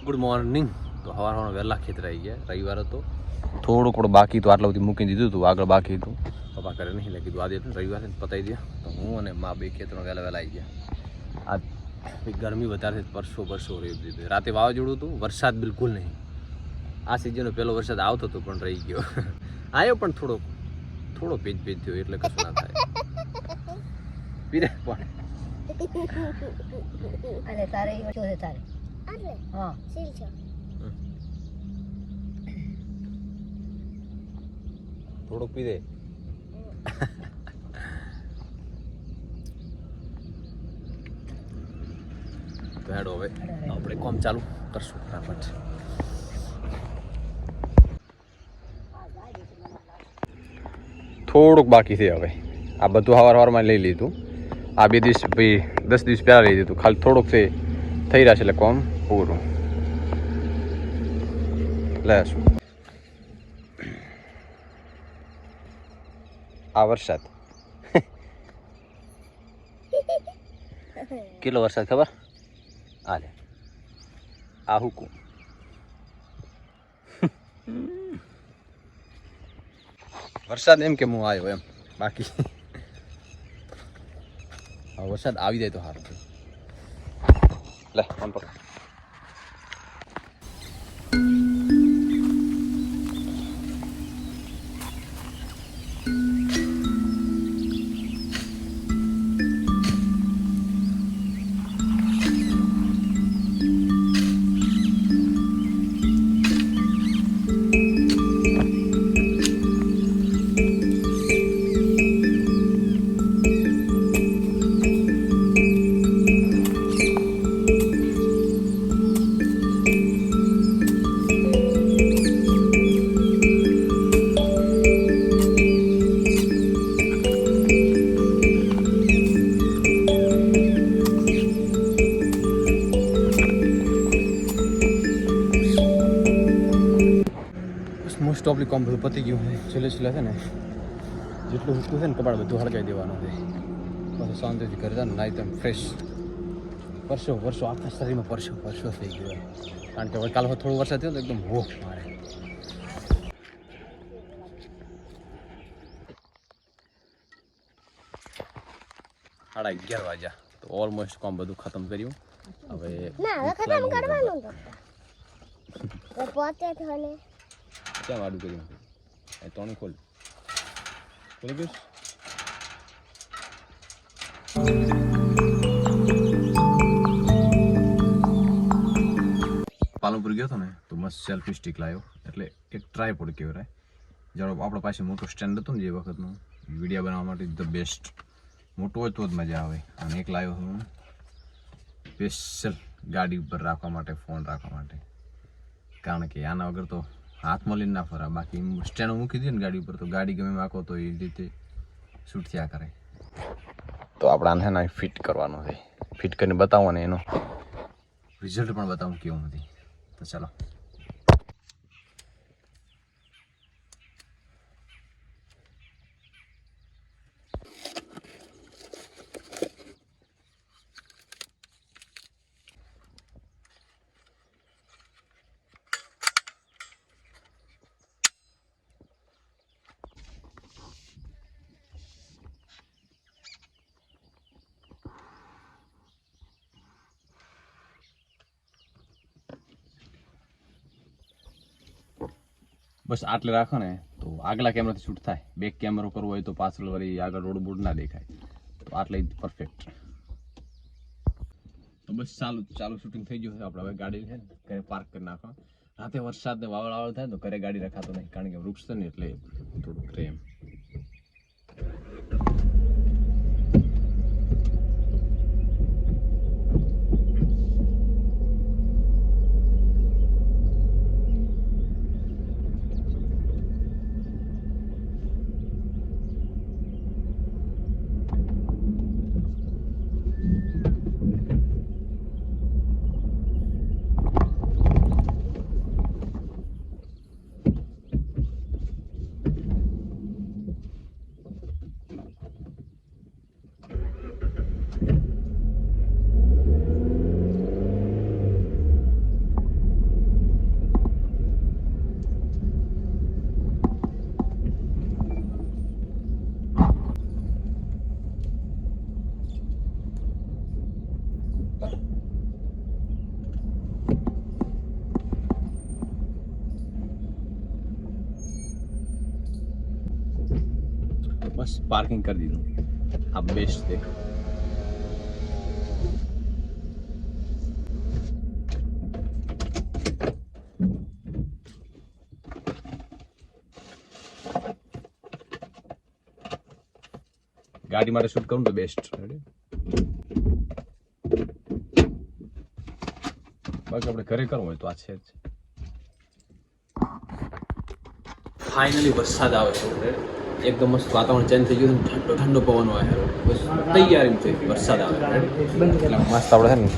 Good morning. તો સવારમાં વહેલા ખેતર આવી ગયા. રવિવાર હતો, થોડું બાકી તો આટલા સુધી મૂકી દીધું હતું. આગળ બાકી હતું, પપ્પા કરે નહીં એટલે કીધું આજે રવિવાર છે પતાવી દે. તો હું અને મા બે ખેતરમાં વહેલા આવી ગયા. આ ગરમી વધારે પરસો રહી દીધી. રાતે વાવાઝોડું હતું, વરસાદ બિલકુલ નહીં. આ સિઝનનો પહેલો વરસાદ આવતો હતો પણ રહી ગયો. આવ્યો પણ થોડો ભેજ થયો એટલે કશું ના થાય. પીરે પણ અને તારે ઓછો છે તારે. હા સીલ છે. થોડુંક પી દે. તો હેડો હવે આપણે કોમ ચાલુ કરશું ફટાફટ. થોડુંક બાકી છે હવે. આ બધું સવારમાં લઈ લીધું. આ 2 દિવસ ભાઈ 10 દિવસ પહેલાં લઈ દીધું. ખાલી થોડુંક છે થઈ રહ્યા છે એટલે કોમ પૂરું લેશું. આ વરસાદ કેટલો વરસાદ ખબર? આ લે આ હુકુમ. વરસાદ એમ કે હું આવ્યો એમ, બાકી વરસાદ આવી જાય તો સારું છે. લે ફોન પકડ. મોસ્ટ ઓફલી કોમ બધું પતી ગયું છે. છેલ્લે છે ને જેટલું હુકું છે ને કબાડ બધું હળગાવી દેવાનું છે. પછી શાંતિથી ઘરે જવાનું નાઈ તેમ ફ્રેશ. વર્ષો આખા શરીરમાં પરસો થઈ ગયો. કારણ કે હવે કાલે થોડો વરસાદ થયો તો એકદમ ભૂખ મારે. સાડા 11 વાગ્યા તો ઓલમોસ્ટ કામ બધું ખતમ કર્યું. હવે ખતમ કરવાનું તો પોતે થોને ક્યાં વાડું કર્યું? એ તોણી ખોલી ગયું. પાલનપુર ગયો હતો ને તો મસ્ત સેલ્ફી સ્ટિક લાવ્યો. એટલે એક ટ્રાયપોડ કહેવાય. જ્યારે આપણા પાસે મોટું સ્ટેન્ડ હતું ને જે વખતનું વિડીયો બનાવવા માટે ધ બેસ્ટ. મોટું હોય તો જ મજા આવે. અને એક લાવ્યો હું સ્પેશિયલ ગાડી ઉપર રાખવા માટે, ફોન રાખવા માટે. કારણ કે આના વગર તો હાથમાં લઈને ના ફરા. બાકી સ્ટેન્ડ મૂકી દઈએ ને ગાડી ઉપર તો ગાડી ગમે વાંકો તો એ રીતે શૂટ થયા કરે. તો આપણે આને ફિટ કરવાનો છે. ફિટ કરીને બતાવો ને એનો રિઝલ્ટ પણ બતાવું કેવું નથી. તો ચાલો. બસ આટલે રાખો ને તો આગલા કેમેરાથી શૂટ થાય. બેક કેમેરો કરવો હોય તો પાછળ વળી આગળ રોડ બોર્ડ ના દેખાય. તો આટલે પરફેક્ટ. તો બસ ચાલુ શૂટિંગ થઈ ગયું છે. આપણે હવે ગાડી છે ને ઘરે પાર્ક કરી નાખો. રાતે વરસાદ ને વાવળ થાય તો ઘરે ગાડી રખાતો નહીં. કારણ કે વૃક્ષ છે ને એટલે થોડુંક રહે એમ. બસ પાર્કિંગ કરી દીધું. આ બેસ્ટ છે. ગાડી માટે શૂટ કરું તો બેસ્ટ. બાકી આપણે ઘરે કરવું હોય તો આ છે જ. ફાઇનલી વરસાદ આવે છે. એકદમ મસ્ત વાતાવરણ ચેન્જ થઈ ગયું. ઠંડો ઠંડો પવન આવે. બસ તૈયારી છે વરસાદ આવે. એટલે મસ્ત આપણે છે ને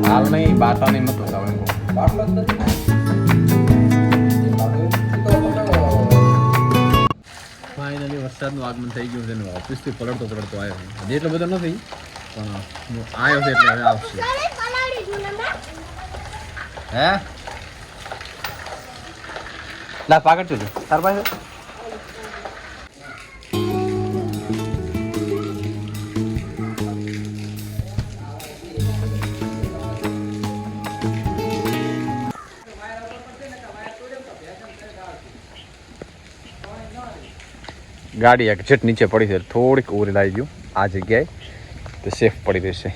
હાલ નહીં બાટા નહીં મતો ફાઇનલી વરસાદનું આગમન થઈ ગયું છે ને ઓફિસથી પલટતો આવ્યો. હજી એટલો બધો નથી પણ હું આવ્યો છે એટલે હવે આવશે. હે લા પાકડ છું તાર પાસે ગાડી એક્ઝેક્ટ નીચે પડી છે. થોડીક ઓરી લાવી દઉં આ જગ્યાએ તો સેફ પડી રહેશે.